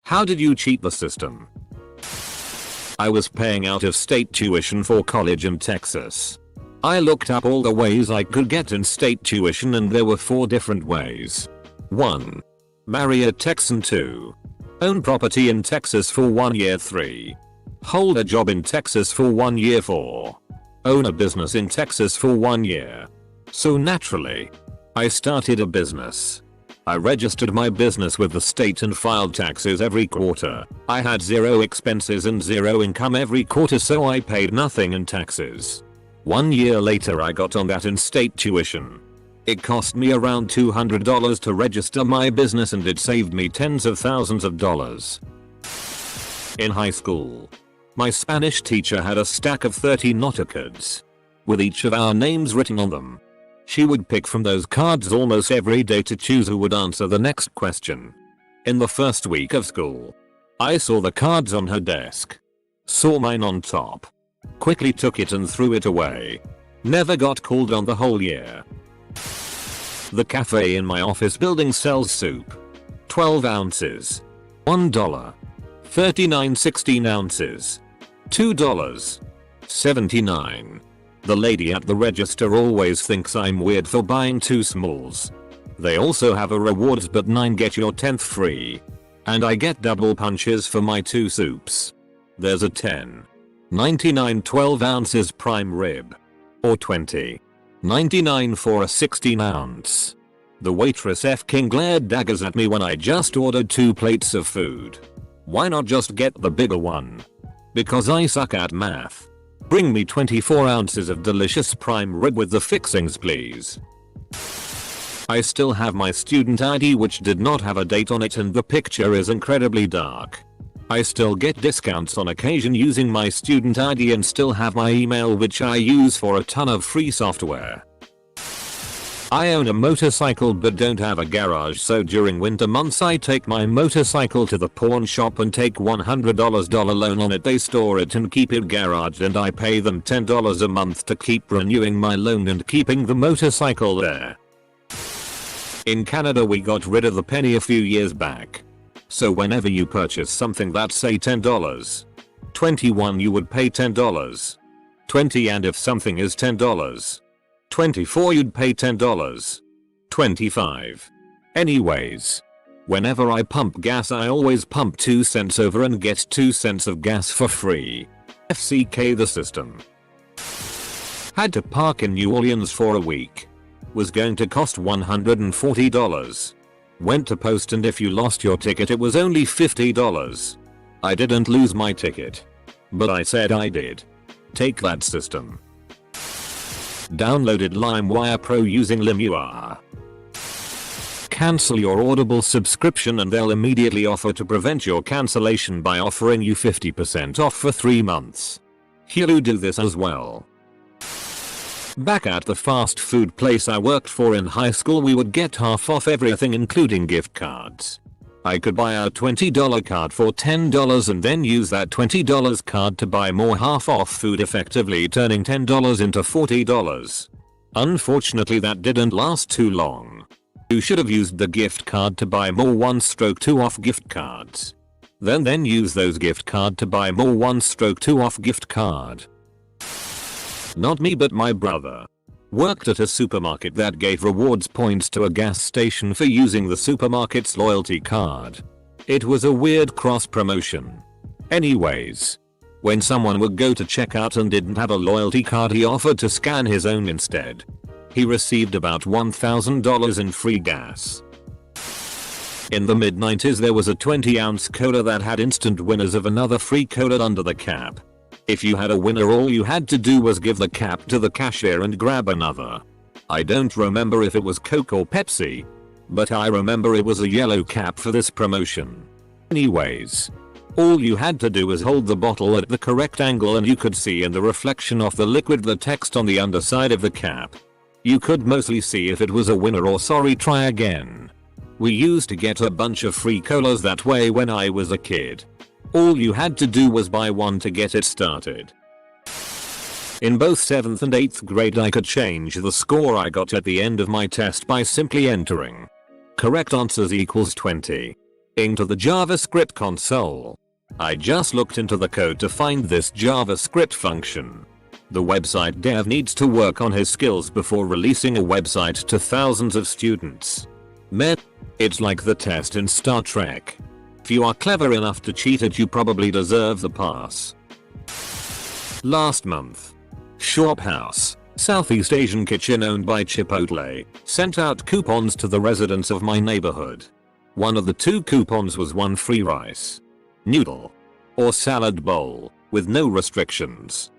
How did you cheat the system? I was paying out of state tuition for college in Texas. I looked up all the ways I could get in-state tuition and there were 4 different ways. 1. Marry a Texan. 2. Own property in Texas for 1 year. 3. Hold a job in Texas for 1 year. 4. Own a business in Texas for 1 year. So naturally, I started a business. I registered my business with the state and filed taxes every quarter. I had 0 expenses and 0 income every quarter, so I paid nothing in taxes. 1 year later I got on that in-state tuition. It cost me around $200 to register my business and it saved me tens of thousands of dollars. In high school, my Spanish teacher had a stack of 30 note cards with each of our names written on them. She would pick from those cards almost every day to choose who would answer the next question. In the first week of school, I saw the cards on her desk. Saw mine on top. Quickly took it and threw it away. Never got called on the whole year. The cafe in my office building sells soup. 12 ounces. $1. 39 16 ounces. $2. 79. The lady at the register always thinks I'm weird for buying 2 smalls. They also have a rewards but 9 get your 10th free. And I get double punches for my 2 soups. There's a 10. 99 12 ounces prime rib. Or 20. 99 for a 16 ounce. The waitress f***ing glared daggers at me when I just ordered 2 plates of food. Why not just get the bigger one? Because I suck at math. Bring me 24 ounces of delicious prime rib with the fixings please. I still have my student ID which did not have a date on it and the picture is incredibly dark. I still get discounts on occasion using my student ID and still have my email which I use for a ton of free software. I own a motorcycle but don't have a garage, so during winter months I take my motorcycle to the pawn shop and take $100 loan on it. They store it and keep it garaged and I pay them $10 a month to keep renewing my loan and keeping the motorcycle there. In Canada we got rid of the penny a few years back. So whenever you purchase something that's say $10, 21 you would pay $10. 20 and if something is $10, 24 you'd pay $10. 25. Anyways, whenever I pump gas I always pump 2 cents over and get 2 cents of gas for free. FCK the system. Had to park in New Orleans for a week. Was going to cost $140. Went to post and if you lost your ticket it was only $50. I didn't lose my ticket. But I said I did. Take that system. Downloaded LimeWire Pro using LimeWire. Cancel your Audible subscription and they'll immediately offer to prevent your cancellation by offering you 50% off for 3 months. Hulu do this as well. Back at the fast food place I worked for in high school we would get half off everything including gift cards. I could buy a $20 card for $10 and then use that $20 card to buy more half off food, effectively turning $10 into $40. Unfortunately that didn't last too long. You should have used the gift card to buy more 1/2 off gift cards. Then use those gift card to buy more 1/2 off gift card. Not me but my brother. Worked at a supermarket that gave rewards points to a gas station for using the supermarket's loyalty card. It was a weird cross promotion. Anyways, when someone would go to checkout and didn't have a loyalty card he offered to scan his own instead. He received about $1,000 in free gas. In the mid-90s there was a 20-ounce cola that had instant winners of another free cola under the cap. If you had a winner all you had to do was give the cap to the cashier and grab another. I don't remember if it was Coke or Pepsi, but I remember it was a yellow cap for this promotion. Anyways, all you had to do was hold the bottle at the correct angle and you could see in the reflection of the liquid the text on the underside of the cap. You could mostly see if it was a winner or sorry try again. We used to get a bunch of free colas that way when I was a kid. All you had to do was buy one to get it started. In both 7th and 8th grade I could change the score I got at the end of my test by simply entering correct answers equals 20 into the JavaScript console. I just looked into the code to find this JavaScript function. The website dev needs to work on his skills before releasing a website to thousands of students. Man, it's like the test in Star Trek. If you are clever enough to cheat it, you probably deserve the pass. Last month, Shop House, Southeast Asian kitchen owned by Chipotle, sent out coupons to the residents of my neighborhood. One of the 2 coupons was 1 free rice, noodle, or salad bowl, with no restrictions.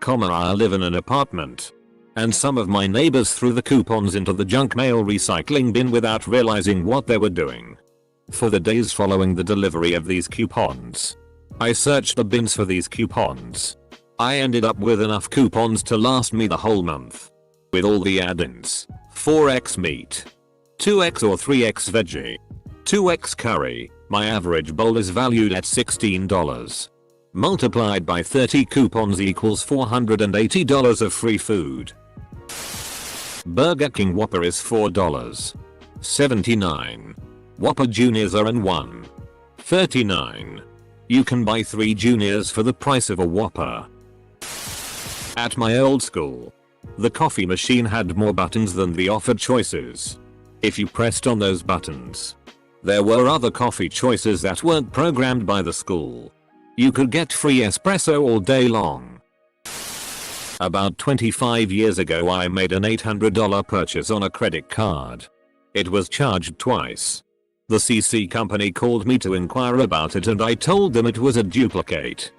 I live in an apartment, and some of my neighbors threw the coupons into the junk mail recycling bin without realizing what they were doing. For the days following the delivery of these coupons, I searched the bins for these coupons. I ended up with enough coupons to last me the whole month. With all the add-ins, 4x meat, 2x or 3x veggie, 2x curry, my average bowl is valued at $16. Multiplied by 30 coupons equals $480 of free food. Burger King Whopper is $4.79. Whopper Juniors are in $1.39. You can buy 3 Juniors for the price of a Whopper. At my old school, the coffee machine had more buttons than the offered choices. If you pressed on those buttons, there were other coffee choices that weren't programmed by the school. You could get free espresso all day long. About 25 years ago I made an $800 purchase on a credit card. It was charged twice. The CC company called me to inquire about it and I told them it was a duplicate.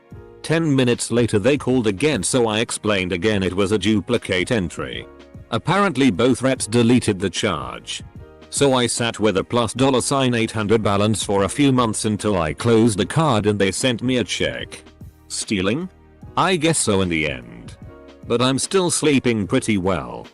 10 minutes later they called again, so I explained again it was a duplicate entry. Apparently both reps deleted the charge. So I sat with a plus $800 balance for a few months until I closed the card and they sent me a check. Stealing? I guess so in the end. But I'm still sleeping pretty well.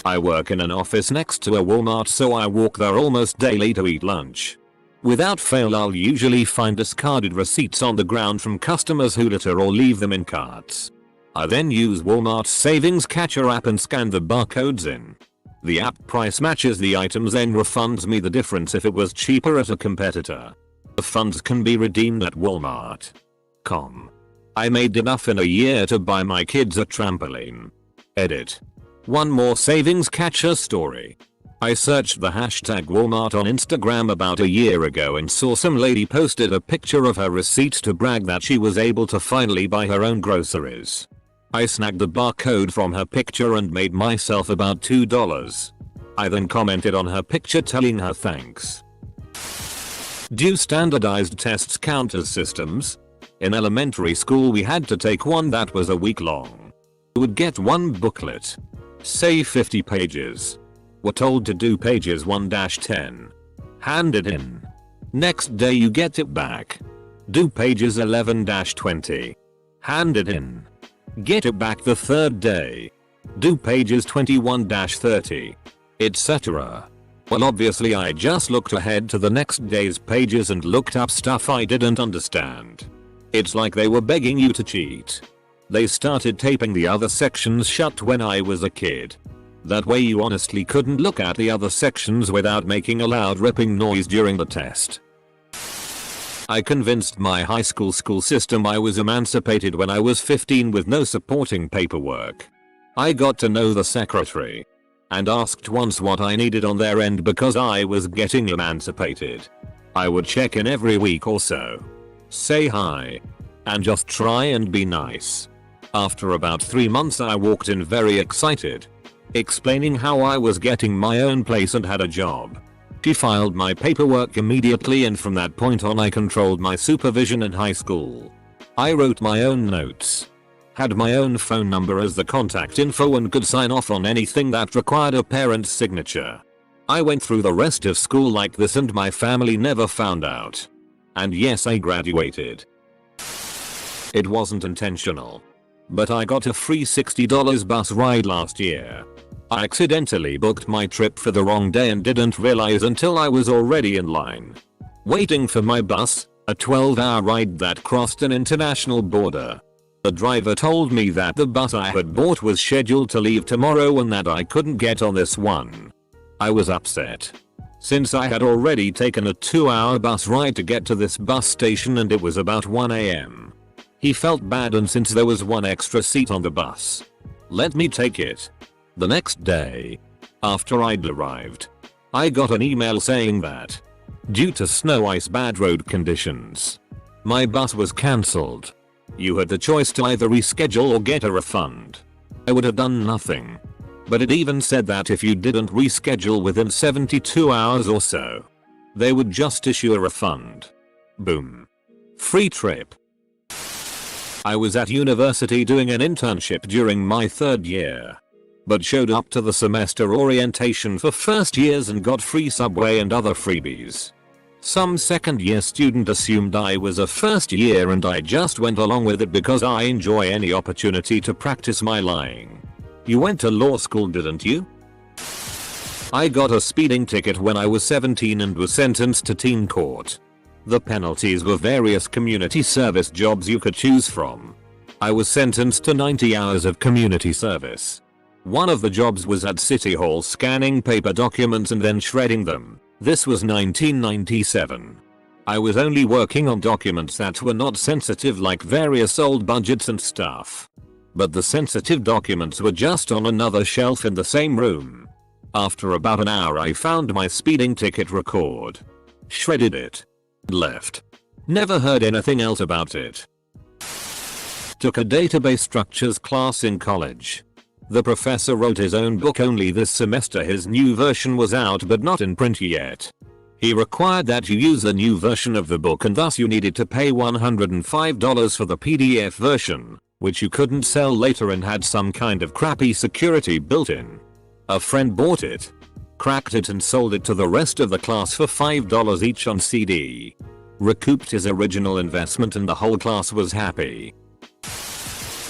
I work in an office next to a Walmart, so I walk there almost daily to eat lunch. Without fail I'll usually find discarded receipts on the ground from customers who litter or leave them in carts. I then use Walmart's savings catcher app and scan the barcodes in. The app price matches the items and refunds me the difference if it was cheaper at a competitor. The funds can be redeemed at Walmart.com. I made enough in a year to buy my kids a trampoline. Edit. One more savings catcher story. I searched the hashtag Walmart on Instagram about a year ago and saw some lady posted a picture of her receipt to brag that she was able to finally buy her own groceries. I snagged the barcode from her picture and made myself about $2. I then commented on her picture telling her thanks. Do standardized tests count as systems? In elementary school we had to take one that was a week long. We would get one booklet, say 50 pages. We're told to do pages 1-10. Hand it in. Next day you get it back. Do pages 11-20. Hand it in. Get it back the third day. Do pages 21-30. Etc. Well, obviously I just looked ahead to the next day's pages and looked up stuff I didn't understand. It's like they were begging you to cheat. They started taping the other sections shut when I was a kid. That way you honestly couldn't look at the other sections without making a loud ripping noise during the test. I convinced my high school system I was emancipated when I was 15 with no supporting paperwork. I got to know the secretary and asked once what I needed on their end because I was getting emancipated. I would check in every week or so, say hi, and just try and be nice. After about 3 months I walked in very excited, explaining how I was getting my own place and had a job. She filed my paperwork immediately, and from that point on I controlled my supervision in high school. I wrote my own notes, had my own phone number as the contact info, and could sign off on anything that required a parent's signature. I went through the rest of school like this and my family never found out. And yes, I graduated. It wasn't intentional, but I got a free $60 bus ride last year. I accidentally booked my trip for the wrong day and didn't realize until I was already in line, waiting for my bus, a 12-hour ride that crossed an international border. The driver told me that the bus I had bought was scheduled to leave tomorrow and that I couldn't get on this one. I was upset. since I had already taken a 2-hour bus ride to get to this bus station and it was about 1 AM. He felt bad, and since there was one extra seat on the bus, let me take it. The next day, after I'd arrived, I got an email saying that, due to snow ice bad road conditions, my bus was cancelled. You had the choice to either reschedule or get a refund. I would have done nothing. But it even said that if you didn't reschedule within 72 hours or so, they would just issue a refund. Boom. Free trip. I was at university doing an internship during my 3rd year, but showed up to the semester orientation for first years and got free subway and other freebies. Some 2nd year student assumed I was a 1st year and I just went along with it because I enjoy any opportunity to practice my lying. You went to law school, didn't you? I got a speeding ticket when I was 17 and was sentenced to teen court. The penalties were various community service jobs you could choose from. I was sentenced to 90 hours of community service. One of the jobs was at City Hall scanning paper documents and then shredding them. This was 1997. I was only working on documents that were not sensitive, like various old budgets and stuff. But the sensitive documents were just on another shelf in the same room. After about an hour I found my speeding ticket record, shredded it, left. Never heard anything else about it. Took a database structures class in college. The professor wrote his own book only this semester. His new version was out but not in print yet. He required that you use the new version of the book and thus you needed to pay $105 for the PDF version, which you couldn't sell later and had some kind of crappy security built in. A friend bought it, cracked it and sold it to the rest of the class for $5 each on CD. Recouped his original investment and the whole class was happy.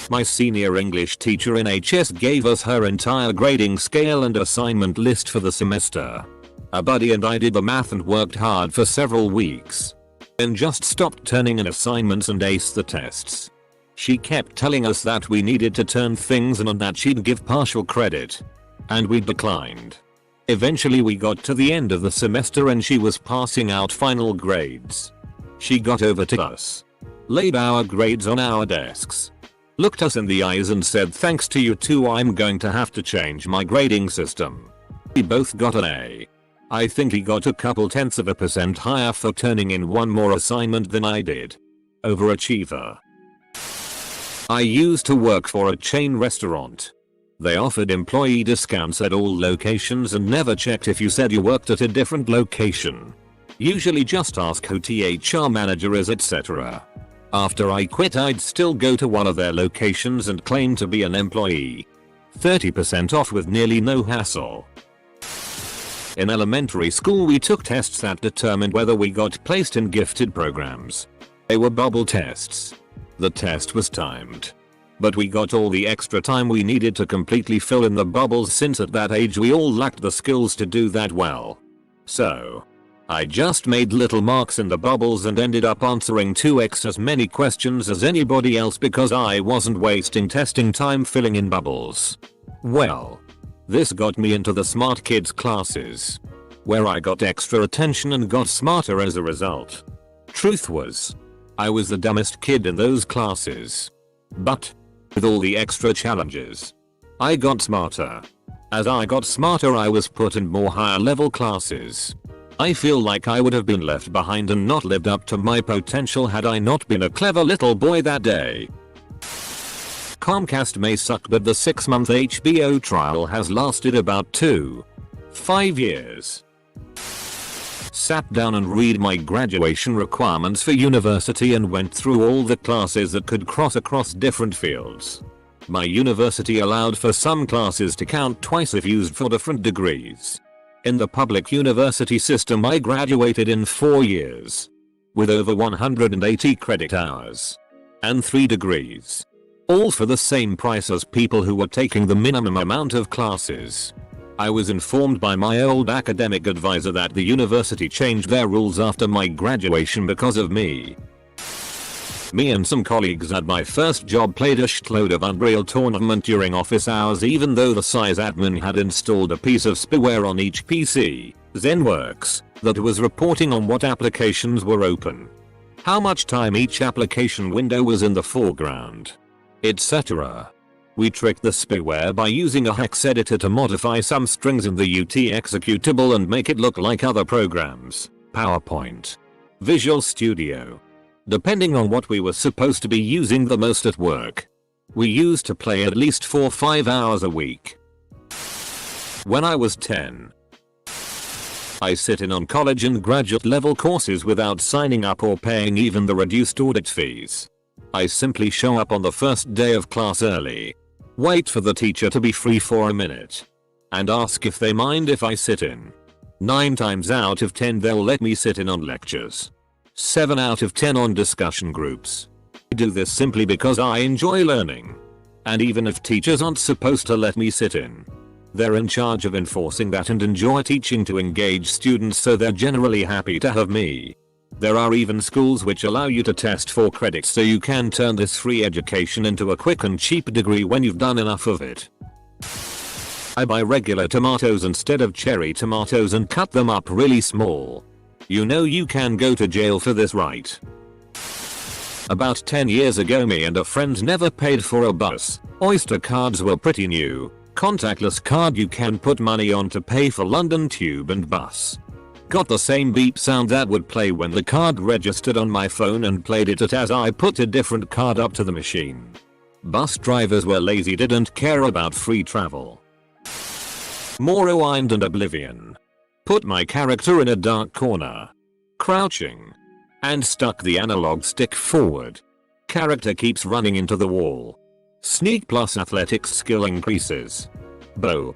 My senior English teacher in HS gave us her entire grading scale and assignment list for the semester. A buddy and I did the math and worked hard for several weeks, and just stopped turning in assignments and aced the tests. She kept telling us that we needed to turn things in and that she'd give partial credit, and we declined. Eventually we got to the end of the semester and she was passing out final grades. She got over to us, laid our grades on our desks, looked us in the eyes and said, "Thanks to you two I'm going to have to change my grading system." We both got an A. I think he got a couple tenths of a % higher for turning in one more assignment than I did. Overachiever. I used to work for a chain restaurant. They offered employee discounts at all locations and never checked if you said you worked at a different location. Usually just ask who the HR manager is, etc. After I quit I'd still go to one of their locations and claim to be an employee. 30% off with nearly no hassle. In elementary school we took tests that determined whether we got placed in gifted programs. They were bubble tests. The test was timed, but we got all the extra time we needed to completely fill in the bubbles since at that age we all lacked the skills to do that well. So, I just made little marks in the bubbles and ended up answering 2x as many questions as anybody else because I wasn't wasting testing time filling in bubbles. Well, this got me into the smart kids classes, where I got extra attention and got smarter as a result. Truth was, I was the dumbest kid in those classes. But, with all the extra challenges, I got smarter. As I got smarter I was put in more higher level classes. I feel like I would have been left behind and not lived up to my potential had I not been a clever little boy that day. Comcast may suck, but the 6-month HBO trial has lasted about 5 years. Sat down and read my graduation requirements for university and went through all the classes that could cross across different fields. My university allowed for some classes to count twice if used for different degrees. In the public university system I graduated in 4 years, with over 180 credit hours, and 3 degrees. All for the same price as people who were taking the minimum amount of classes. I was informed by my old academic advisor that the university changed their rules after my graduation because of me. Me and some colleagues at my first job played a shitload of Unreal Tournament during office hours even though the size admin had installed a piece of spyware on each PC, ZenWorks, that was reporting on what applications were open, how much time each application window was in the foreground, etc. We tricked the spyware by using a hex editor to modify some strings in the UT executable and make it look like other programs, PowerPoint, Visual Studio, depending on what we were supposed to be using the most at work. We used to play at least 4-5 hours a week. When I was 10, I sit in on college and graduate level courses without signing up or paying even the reduced audit fees. I simply show up on the first day of class early, wait for the teacher to be free for a minute, and ask if they mind if I sit in. 9 times out of 10 they'll let me sit in on lectures. 7 out of 10 on discussion groups. I do this simply because I enjoy learning. And even if teachers aren't supposed to let me sit in, they're in charge of enforcing that and enjoy teaching to engage students, so they're generally happy to have me. There are even schools which allow you to test for credits so you can turn this free education into a quick and cheap degree when you've done enough of it. I buy regular tomatoes instead of cherry tomatoes and cut them up really small. You know you can go to jail for this, right? About 10 years ago me and a friend never paid for a bus. Oyster cards were pretty new. Contactless card you can put money on to pay for London Tube and bus. Got the same beep sound that would play when the card registered on my phone and played it as I put a different card up to the machine. Bus drivers were lazy, didn't care about free travel. Morrowind and Oblivion. Put my character in a dark corner, crouching, and stuck the analog stick forward. Character keeps running into the wall. Sneak plus athletics skill increases. Bow.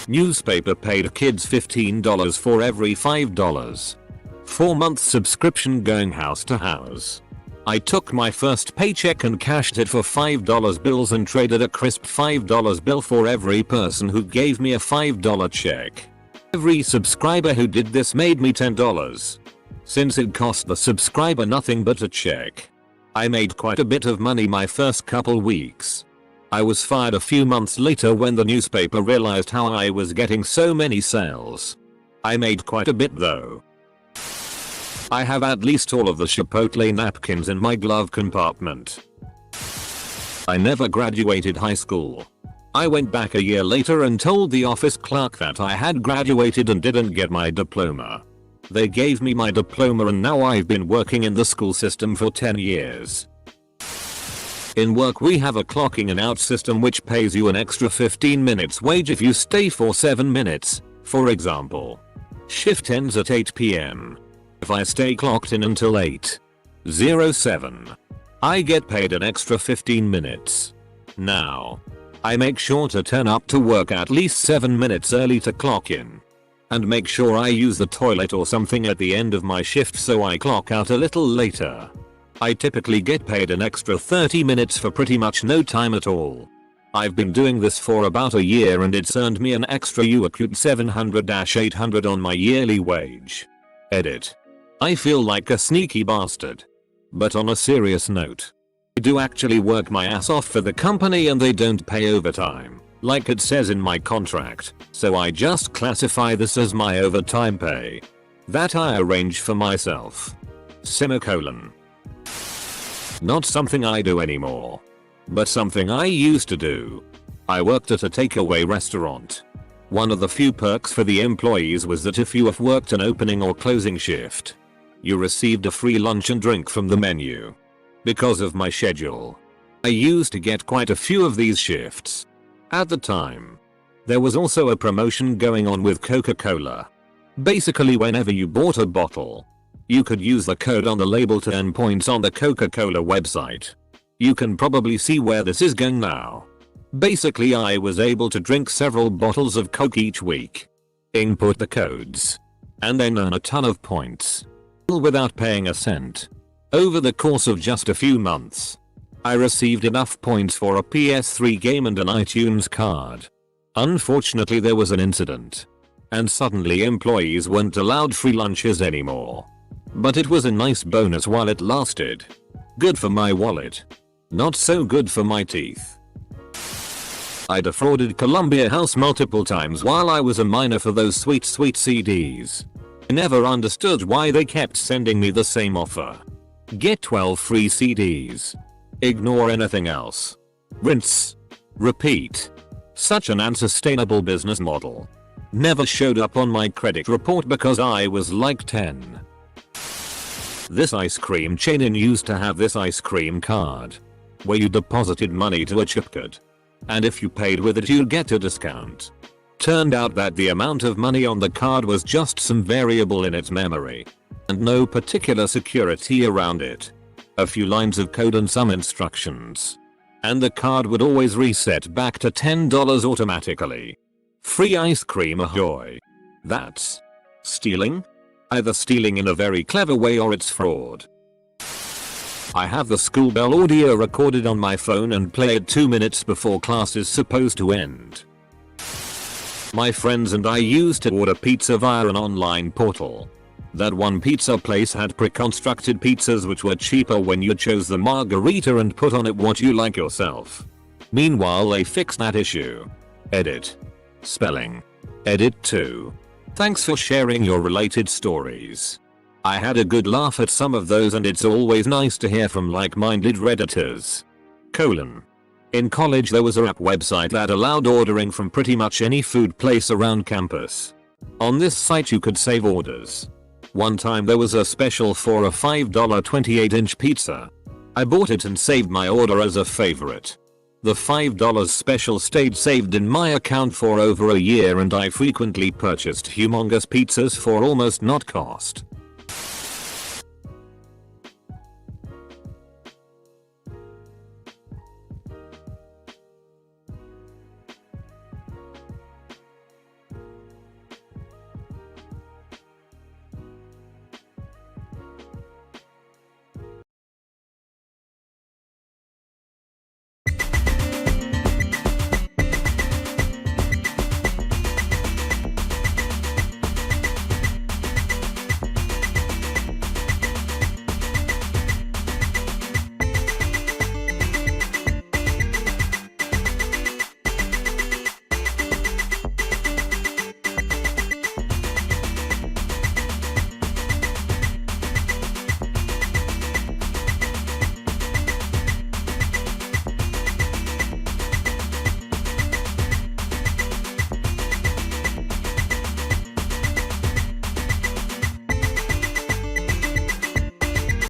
Newspaper paid kids $15 for every $5. 4-month subscription going house to house. I took my first paycheck and cashed it for $5 bills and traded a crisp $5 bill for every person who gave me a $5 check. Every subscriber who did this made me $10. Since it cost the subscriber nothing but a check, I made quite a bit of money my first couple weeks. I was fired a few months later when the newspaper realized how I was getting so many sales. I made quite a bit though. I have at least all of the Chipotle napkins in my glove compartment. I never graduated high school. I went back a year later and told the office clerk that I had graduated and didn't get my diploma. They gave me my diploma and now I've been working in the school system for 10 years. In work we have a clocking in out system which pays you an extra 15 minutes wage if you stay for 7 minutes, for example. Shift ends at 8 PM. If I stay clocked in until 8:07, I get paid an extra 15 minutes. Now, I make sure to turn up to work at least 7 minutes early to clock in. And make sure I use the toilet or something at the end of my shift so I clock out a little later. I typically get paid an extra 30 minutes for pretty much no time at all. I've been doing this for about a year and it's earned me an extra acute $700-800 on my yearly wage. Edit. I feel like a sneaky bastard. But on a serious note, I do actually work my ass off for the company and they don't pay overtime, like it says in my contract, so I just classify this as my overtime pay. That I arrange for myself. Semicolon. Not something I do anymore, but something I used to do. I worked at a takeaway restaurant. One of the few perks for the employees was that if you have worked an opening or closing shift, you received a free lunch and drink from the menu. Because of my schedule, I used to get quite a few of these shifts. At the time, there was also a promotion going on with Coca-Cola. Basically whenever you bought a bottle, you could use the code on the label to earn points on the Coca-Cola website. You can probably see where this is going now. Basically I was able to drink several bottles of Coke each week, input the codes, and then earn a ton of points, all without paying a cent. Over the course of just a few months, I received enough points for a PS3 game and an iTunes card. Unfortunately there was an incident, and suddenly employees weren't allowed free lunches anymore. But it was a nice bonus while it lasted. Good for my wallet. Not so good for my teeth. I defrauded Columbia House multiple times while I was a minor for those sweet CDs. I never understood why they kept sending me the same offer. Get 12 free CDs. Ignore anything else. Rinse. Repeat. Such an unsustainable business model. Never showed up on my credit report because I was like 10. This ice cream chain used to have this ice cream card, where you deposited money to a chip card, and if you paid with it you'd get a discount. Turned out that the amount of money on the card was just some variable in its memory, and no particular security around it. A few lines of code and some instructions, and the card would always reset back to $10 automatically. Free ice cream ahoy. That's stealing? Either stealing in a very clever way or it's fraud. I have the school bell audio recorded on my phone and play it 2 minutes before class is supposed to end. My friends and I used to order pizza via an online portal. That one pizza place had pre-constructed pizzas which were cheaper when you chose the margherita and put on it what you like yourself. Meanwhile they fixed that issue. Edit. Spelling. Edit 2. Thanks for sharing your related stories. I had a good laugh at some of those and it's always nice to hear from like-minded redditors. In college there was a app website that allowed ordering from pretty much any food place around campus. On this site you could save orders. One time there was a special for a $5 28-inch pizza. I bought it and saved my order as a favorite. The $5 special stayed saved in my account for over a year and I frequently purchased humongous pizzas for almost not cost.